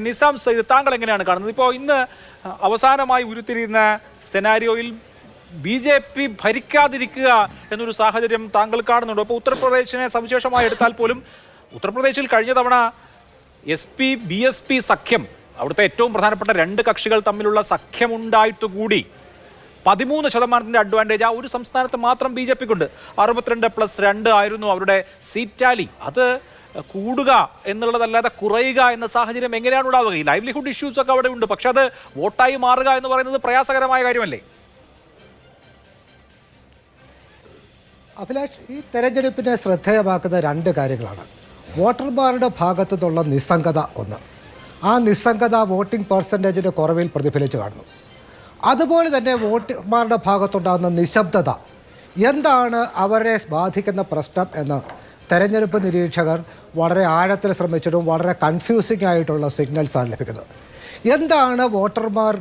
നിസാം സയ്യിദ്, താങ്കൾ എങ്ങനെയാണ് കാണുന്നത്? ഇപ്പോൾ ഇന്ന് അവസാനമായി ഉരുത്തിരിയുന്ന സെനാരിയോയിൽ BJP ഭരിക്കാതിരിക്കുക എന്നൊരു സാഹചര്യം താങ്കൾ കാണുന്നുണ്ടോ? അപ്പോൾ ഉത്തർപ്രദേശിനെ സവിശേഷമായി എടുത്താൽ പോലും ഉത്തർപ്രദേശിൽ കഴിഞ്ഞ തവണ BSP സഖ്യം, അവിടുത്തെ ഏറ്റവും പ്രധാനപ്പെട്ട രണ്ട് കക്ഷികൾ തമ്മിലുള്ള സഖ്യമുണ്ടായിട്ടുകൂടി 13% അഡ്വാൻറ്റേജ് ആ ഒരു സംസ്ഥാനത്ത് മാത്രം BJPക്കുണ്ട്. 62+2 ആയിരുന്നു അവരുടെ സീറ്റാലി. അത് കൂടുക എന്നുള്ളതല്ലാതെ കുറയുക എന്ന സാഹചര്യം എങ്ങനെയാണ് ഉണ്ടാവുക? ഈ ലൈവ്ലിഹുഡ് ഇഷ്യൂസ് ഒക്കെ അവിടെ ഉണ്ട്, പക്ഷെ അത് വോട്ടായി മാറുക എന്ന് പറയുന്നത് പ്രയാസകരമായ കാര്യമല്ലേ? അഭിലാഷ്, ഈ തെരഞ്ഞെടുപ്പിനെ ശ്രദ്ധേയമാക്കുന്ന രണ്ട് കാര്യങ്ങളാണ്. വോട്ടർമാരുടെ ഭാഗത്തു നിന്നുള്ള നിസ്സംഗത ഒന്ന്. ആ നിസ്സംഗത വോട്ടിംഗ് പെർസെൻറ്റേജിൻ്റെ കുറവിൽ പ്രതിഫലിച്ച് കാണുന്നു. അതുപോലെ തന്നെ വോട്ടർമാരുടെ ഭാഗത്തുണ്ടാകുന്ന നിശബ്ദത, എന്താണ് അവരെ ബാധിക്കുന്ന പ്രശ്നം എന്ന് തെരഞ്ഞെടുപ്പ് നിരീക്ഷകർ വളരെ ആഴത്തിൽ ശ്രമിച്ചിട്ടും വളരെ കൺഫ്യൂസിംഗ് ആയിട്ടുള്ള സിഗ്നൽസാണ് ലഭിക്കുന്നത്. എന്താണ് വോട്ടർമാർ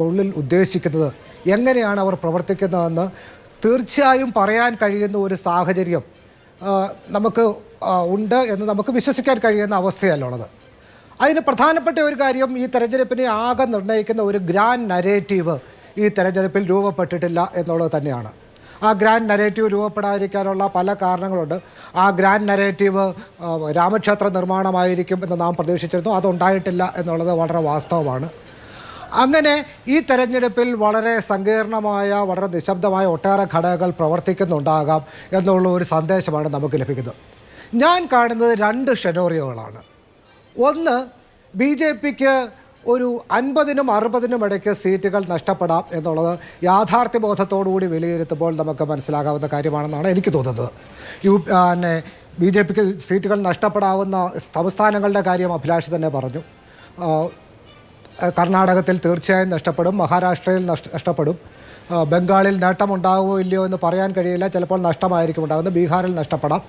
ഉള്ളിൽ ഉദ്ദേശിക്കുന്നത്, എങ്ങനെയാണ് അവർ പ്രവർത്തിക്കുന്നതെന്ന് തീർച്ചയായും പറയാൻ കഴിയുന്ന ഒരു സാഹചര്യം നമുക്ക് ഉണ്ട് എന്ന് നമുക്ക് വിശ്വസിക്കാൻ കഴിയുന്ന അവസ്ഥയല്ലുള്ളത്. അതിന് പ്രധാനപ്പെട്ട ഒരു കാര്യം, ഈ തെരഞ്ഞെടുപ്പിനെ ആകെ നിർണ്ണയിക്കുന്ന ഒരു ഗ്രാൻഡ് നരേറ്റീവ് ഈ തെരഞ്ഞെടുപ്പിൽ രൂപപ്പെട്ടിട്ടില്ല എന്നുള്ളത് തന്നെയാണ്. ആ ഗ്രാൻഡ് നരേറ്റീവ് രൂപപ്പെടാതിരിക്കാനുള്ള പല കാരണങ്ങളുണ്ട്. ആ ഗ്രാൻഡ് നരേറ്റീവ് രാമക്ഷേത്ര നിർമ്മാണമായിരിക്കും എന്ന് നാം പ്രതീക്ഷിച്ചിരുന്നു. അതുണ്ടായിട്ടില്ല എന്നുള്ളത് വളരെ വാസ്തവമാണ്. അങ്ങനെ ഈ തെരഞ്ഞെടുപ്പിൽ വളരെ സങ്കീർണമായ, വളരെ നിശബ്ദമായ ഒട്ടേറെ ഘടകങ്ങൾ പ്രവർത്തിക്കുന്നുണ്ടാകാം എന്നുള്ള ഒരു സന്ദേശമാണ് നമുക്ക് ലഭിക്കുന്നത്. ഞാൻ കാണുന്നത് രണ്ട് ഷെനോറിയോകളാണ്. ഒന്ന്, BJPക്ക് ഒരു 50-നും 60-നും ഇടയ്ക്ക് സീറ്റുകൾ നഷ്ടപ്പെടാം എന്നുള്ളത് യാഥാർത്ഥ്യബോധത്തോടുകൂടി വിലയിരുത്തുമ്പോൾ നമുക്ക് മനസ്സിലാകാവുന്ന കാര്യമാണെന്നാണ് എനിക്ക് തോന്നുന്നത്. BJPക്ക് സീറ്റുകൾ നഷ്ടപ്പെടാവുന്ന സംസ്ഥാനങ്ങളുടെ കാര്യം അഭിലാഷ് തന്നെ പറഞ്ഞു. കർണാടകത്തിൽ തീർച്ചയായും നഷ്ടപ്പെടും, മഹാരാഷ്ട്രയിൽ നഷ്ടപ്പെടും, ബംഗാളിൽ നേട്ടമുണ്ടാകുമോ ഇല്ലയോ എന്ന് പറയാൻ കഴിയില്ല, ചിലപ്പോൾ നഷ്ടമായിരിക്കും ഉണ്ടാകുന്നത്. ബീഹാറിൽ നഷ്ടപ്പെടാം,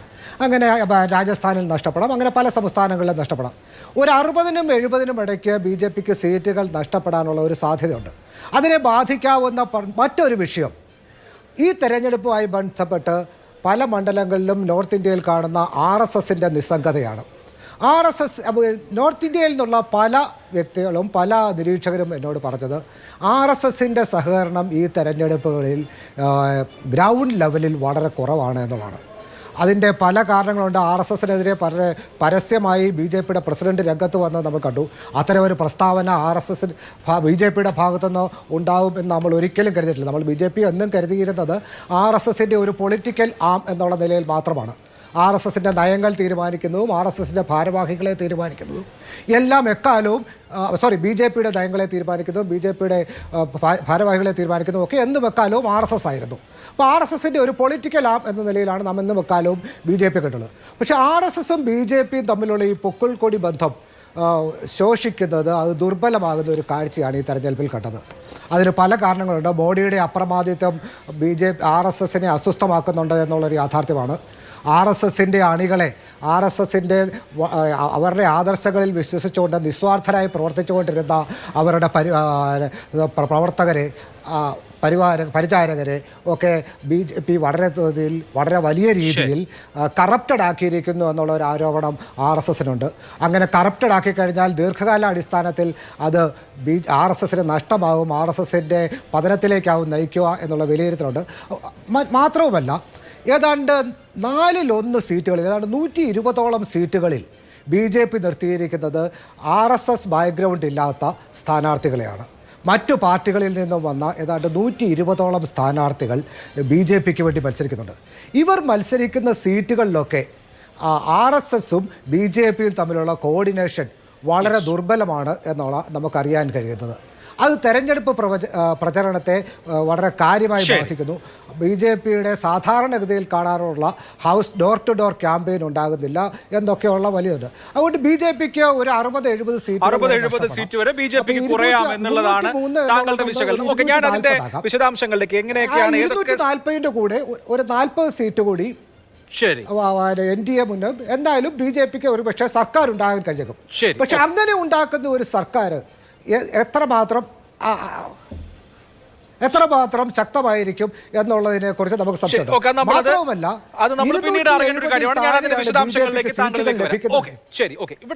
അങ്ങനെ രാജസ്ഥാനിൽ നഷ്ടപ്പെടാം, അങ്ങനെ പല സംസ്ഥാനങ്ങളിലും നഷ്ടപ്പെടാം. ഒരു 60-നും 70-നും ഇടയ്ക്ക് BJPക്ക് സീറ്റുകൾ നഷ്ടപ്പെടാനുള്ള ഒരു സാധ്യതയുണ്ട്. അതിനെ ബാധിക്കാവുന്ന മറ്റൊരു വിഷയം, ഈ തെരഞ്ഞെടുപ്പുമായി ബന്ധപ്പെട്ട് പല മണ്ഡലങ്ങളിലും നോർത്ത് ഇന്ത്യയിൽ കാണുന്ന RSSൻ്റെ നിസ്സംഗതയാണ്. നോർത്ത് ഇന്ത്യയിൽ നിന്നുള്ള പല വ്യക്തികളും പല നിരീക്ഷകരും എന്നോട് പറഞ്ഞത് RSSൻ്റെ സഹകരണം ഈ തെരഞ്ഞെടുപ്പുകളിൽ ഗ്രൗണ്ട് ലെവലിൽ വളരെ കുറവാണ് എന്നുള്ളതാണ്. അതിൻ്റെ പല കാരണങ്ങളുണ്ട്. RSSനെതിരെ പരസ്യമായി BJPയുടെ പ്രസിഡന്റ് രംഗത്ത് വന്ന് നമ്മൾ കണ്ടു. അത്തരമൊരു പ്രസ്താവന BJPയുടെ ഭാഗത്തുനിന്ന് ഉണ്ടാകും എന്ന് നമ്മൾ ഒരിക്കലും കരുതിയിട്ടില്ല. നമ്മൾ BJP എന്നും കരുതിയിരുന്നത് RSSൻ്റെ ഒരു പൊളിറ്റിക്കൽ ആം എന്നുള്ള നിലയിൽ മാത്രമാണ്. RSSൻ്റെ നയങ്ങൾ തീരുമാനിക്കുന്നതും RSSൻ്റെ ഭാരവാഹികളെ തീരുമാനിക്കുന്നതും എല്ലാം എക്കാലവും BJPയുടെ നയങ്ങളെ തീരുമാനിക്കുന്നതും BJPയുടെ ഭാരവാഹികളെ തീരുമാനിക്കുന്നതും ഒക്കെ എന്നും എക്കാലവും RSS ആയിരുന്നു. അപ്പോൾ RSSൻ്റെ ഒരു പൊളിറ്റിക്കൽ ആം എന്ന നിലയിലാണ് നാം എന്നും എക്കാലവും BJP കണ്ടുള്ളത്. പക്ഷേ RSSും BJPയും തമ്മിലുള്ള ഈ പൊക്കിൾക്കൊടി ബന്ധം ശോഷിക്കുന്നത്, അത് ദുർബലമാകുന്ന ഒരു കാഴ്ചയാണ് ഈ തെരഞ്ഞെടുപ്പിൽ കണ്ടത്. അതിന് പല കാരണങ്ങളുണ്ട്. മോഡിയുടെ അപ്രമാദിത്വം RSSനെ അസ്വസ്ഥമാക്കുന്നുണ്ട് എന്നുള്ളൊരു യാഥാർത്ഥ്യമാണ്. RSSൻ്റെ അണികളെ, RSSൻ്റെ അവരുടെ ആദർശങ്ങളിൽ വിശ്വസിച്ചുകൊണ്ട് നിസ്വാർത്ഥരായി പ്രവർത്തിച്ചുകൊണ്ടിരുന്ന അവരുടെ പ്രവർത്തകരെ, പരിചാരകരെ ഒക്കെ BJP വളരെ വലിയ രീതിയിൽ കറപ്റ്റഡ് ആക്കിയിരിക്കുന്നു എന്നുള്ള ഒരു ആരോപണം RSSനുണ്ട്. അങ്ങനെ കറപ്റ്റഡ് ആക്കി കഴിഞ്ഞാൽ ദീർഘകാല അടിസ്ഥാനത്തിൽ അത് RSSന് നഷ്ടമാകും, RSSൻ്റെ പതനത്തിലേക്കാവും നയിക്കുക എന്നുള്ള വിലയിരുത്തലുണ്ട്. മാത്രവുമല്ല, ഏതാണ്ട് 4/1 സീറ്റുകളിൽ, ഏതാണ്ട് 120ഓളം സീറ്റുകളിൽ BJP നിർത്തിയിരിക്കുന്നത് RSS ബാക്ക്ഗ്രൗണ്ട് ഇല്ലാത്ത സ്ഥാനാർത്ഥികളെയാണ്. മറ്റു പാർട്ടികളിൽ നിന്നും വന്ന ഏതാണ്ട് 120ഓളം സ്ഥാനാർത്ഥികൾ BJPക്ക് വേണ്ടി മത്സരിക്കുന്നുണ്ട്. ഇവർ മത്സരിക്കുന്ന സീറ്റുകളിലൊക്കെ RSSും BJPയും തമ്മിലുള്ള കോർഡിനേഷൻ വളരെ ദുർബലമാണ് എന്നുള്ള നമുക്കറിയാൻ കഴിയുന്നത്. അത് തെരഞ്ഞെടുപ്പ് പ്രചരണത്തെ വളരെ കാര്യമായി ബാധിക്കുന്നു. BJPയുടെ സാധാരണഗതിയിൽ കാണാറുള്ള house door to door campaign ഉണ്ടാകുന്നില്ല എന്നൊക്കെയുള്ള വലിയത്. അതുകൊണ്ട് BJPക്ക് ഒരു 60-70 സീറ്റ് വരെ BJPക്ക് കുറയാം എന്നുള്ളതാണ് താങ്കളുടെ വിശകലനം. ഓക്കെ, ഞാൻ അതിന്റെ വിശദാംശങ്ങളിലേക്ക് എങ്ങനെയൊക്കെയാണ് 240ന്റെ കൂടെ ഒരു 40 സീറ്റ് കൂടി ശരി NDA മുന്നേ എന്തായാലും BJPക്ക് ഒരു പക്ഷേ സർക്കാർ ഉണ്ടാകാൻ കഴിയും. പക്ഷെ അങ്ങനെ ഉണ്ടാക്കുന്ന ഒരു സർക്കാർ എത്രമാത്രം ശക്തമായിരിക്കും എന്നുള്ളതിനെ കുറിച്ച് നമുക്ക് സംശയമുണ്ട്. മാത്രവുമല്ല, അത് നമ്മൾ പിന്നീട് അറിയേണ്ട ഒരു കാര്യമാണ്. ഞാൻ അതിന്റെ വിശദാംശങ്ങളിലേക്ക് താങ്കളിലേക്ക് വരാം. ഓക്കെ, ശരി, ഓക്കെ. ഇവിടെ